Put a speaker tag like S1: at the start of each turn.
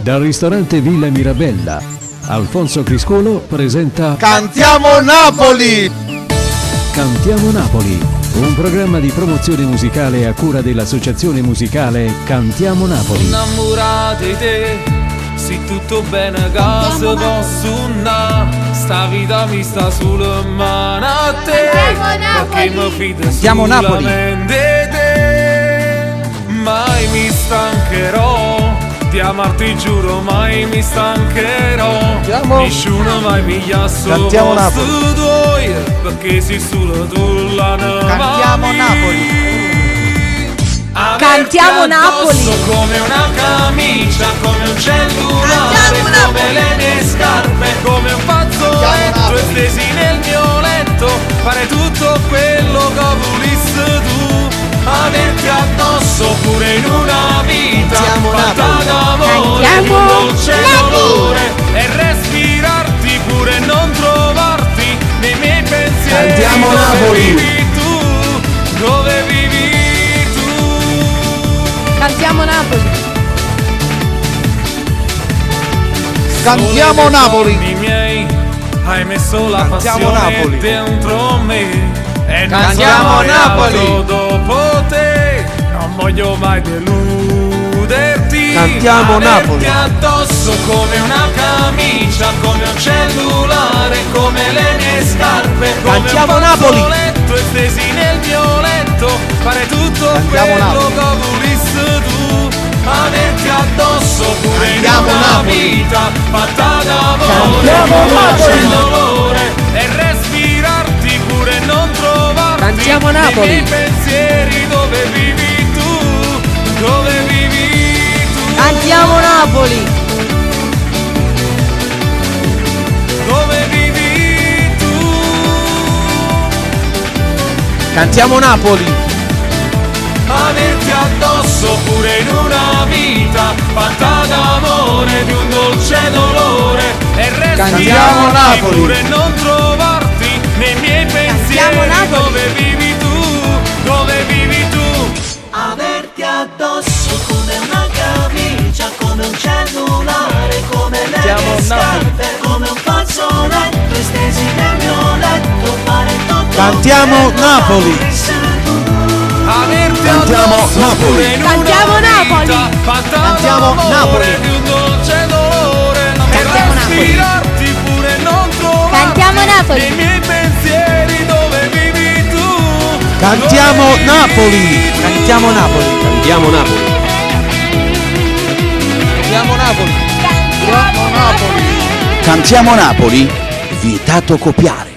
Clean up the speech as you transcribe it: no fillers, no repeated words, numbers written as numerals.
S1: Dal ristorante Villa Mirabella, Alfonso Criscolo presenta
S2: Cantiamo Napoli!
S1: Cantiamo Napoli, un programma di promozione musicale a cura dell'associazione musicale Cantiamo Napoli.
S3: Innamorata di te, se tutto bene caso posso una, sta vita mi sta sulle mani a te, perché mi fido solamente di te. Mai mi stancherò di amarti, giuro, mai mi stancherò. Nessuno mai piglia solo posto tuoi, perché sei solo tu la nave.
S2: Cantiamo Napoli!
S4: Cantiamo Napoli!
S3: Come una camicia, come un cellulare, come le mie scarpe, come un fazzoletto stesi nel mio letto, fare tutto quello che volissi tu, averti addosso pure in una vita, fatta d'amore, di un dolce dolore, e respirarti pure e non trovarti nei miei pensieri.
S2: Cantiamo Napoli!
S3: Dove vivi tu?
S4: Cantiamo Napoli!
S2: Cantiamo Napoli!
S3: Miei, hai messo la
S2: Cantiamo
S3: passione
S2: Napoli.
S3: dentro me e
S2: Cantiamo Napoli.
S3: Dopo te non voglio mai deluderti.
S2: Cantiamo Napoli.
S3: Averti addosso come una camicia, come un cellulare, come le mie scarpe, come
S2: Cantiamo
S3: un
S2: Napoli.
S3: fazzoletto stesi nel mio letto, fare tutto
S2: Cantiamo
S3: quello
S2: Napoli.
S3: che volissi tu, averti addosso pure in
S2: Cantiamo
S3: una
S2: Napoli.
S3: vita fatta d'amore,
S2: Cantiamo
S3: dolce
S2: Napoli.
S3: dolore, e respirarti pure e non trovarti.
S4: Cantiamo Napoli.
S3: Nei miei pensieri, dove vivi tu, dove vivi tu,
S4: Cantiamo Napoli!
S3: dove vivi tu.
S2: Cantiamo Napoli!
S3: Averti addosso pure in una vita fatta d'amore, di un dolce dolore, e
S2: Cantiamo
S3: respirarti
S2: Napoli.
S3: pure e non trovarti nei miei pensieri.
S4: Napoli.
S3: Dove vivi tu, dove vivi tu.
S5: Averti addosso come una camicia, come un cellulare, come le mie scarpe, come un fazzoletto stesi nel mio letto, fare tutto
S2: Cantiamo
S5: quello
S2: Napoli.
S5: che volissi tu.
S3: Averti
S2: Cantiamo
S3: addosso
S2: Napoli.
S3: pure in
S4: Cantiamo
S3: una
S4: Napoli.
S3: vita fatta
S2: Cantiamo
S3: d'amore,
S2: Napoli.
S3: di un dolce dolore,
S4: Cantiamo
S3: e
S4: Napoli.
S3: respirarti pure e non trovarti
S4: Cantiamo Napoli.
S3: nei miei pensieri, dove vivi tu.
S2: Cantiamo
S3: Dove vivi
S2: Napoli!
S3: tu.
S2: Cantiamo Napoli!
S6: Cantiamo Napoli.
S2: Cantiamo Napoli!
S4: Cantiamo Napoli!
S6: Cantiamo Napoli. Vietato copiare.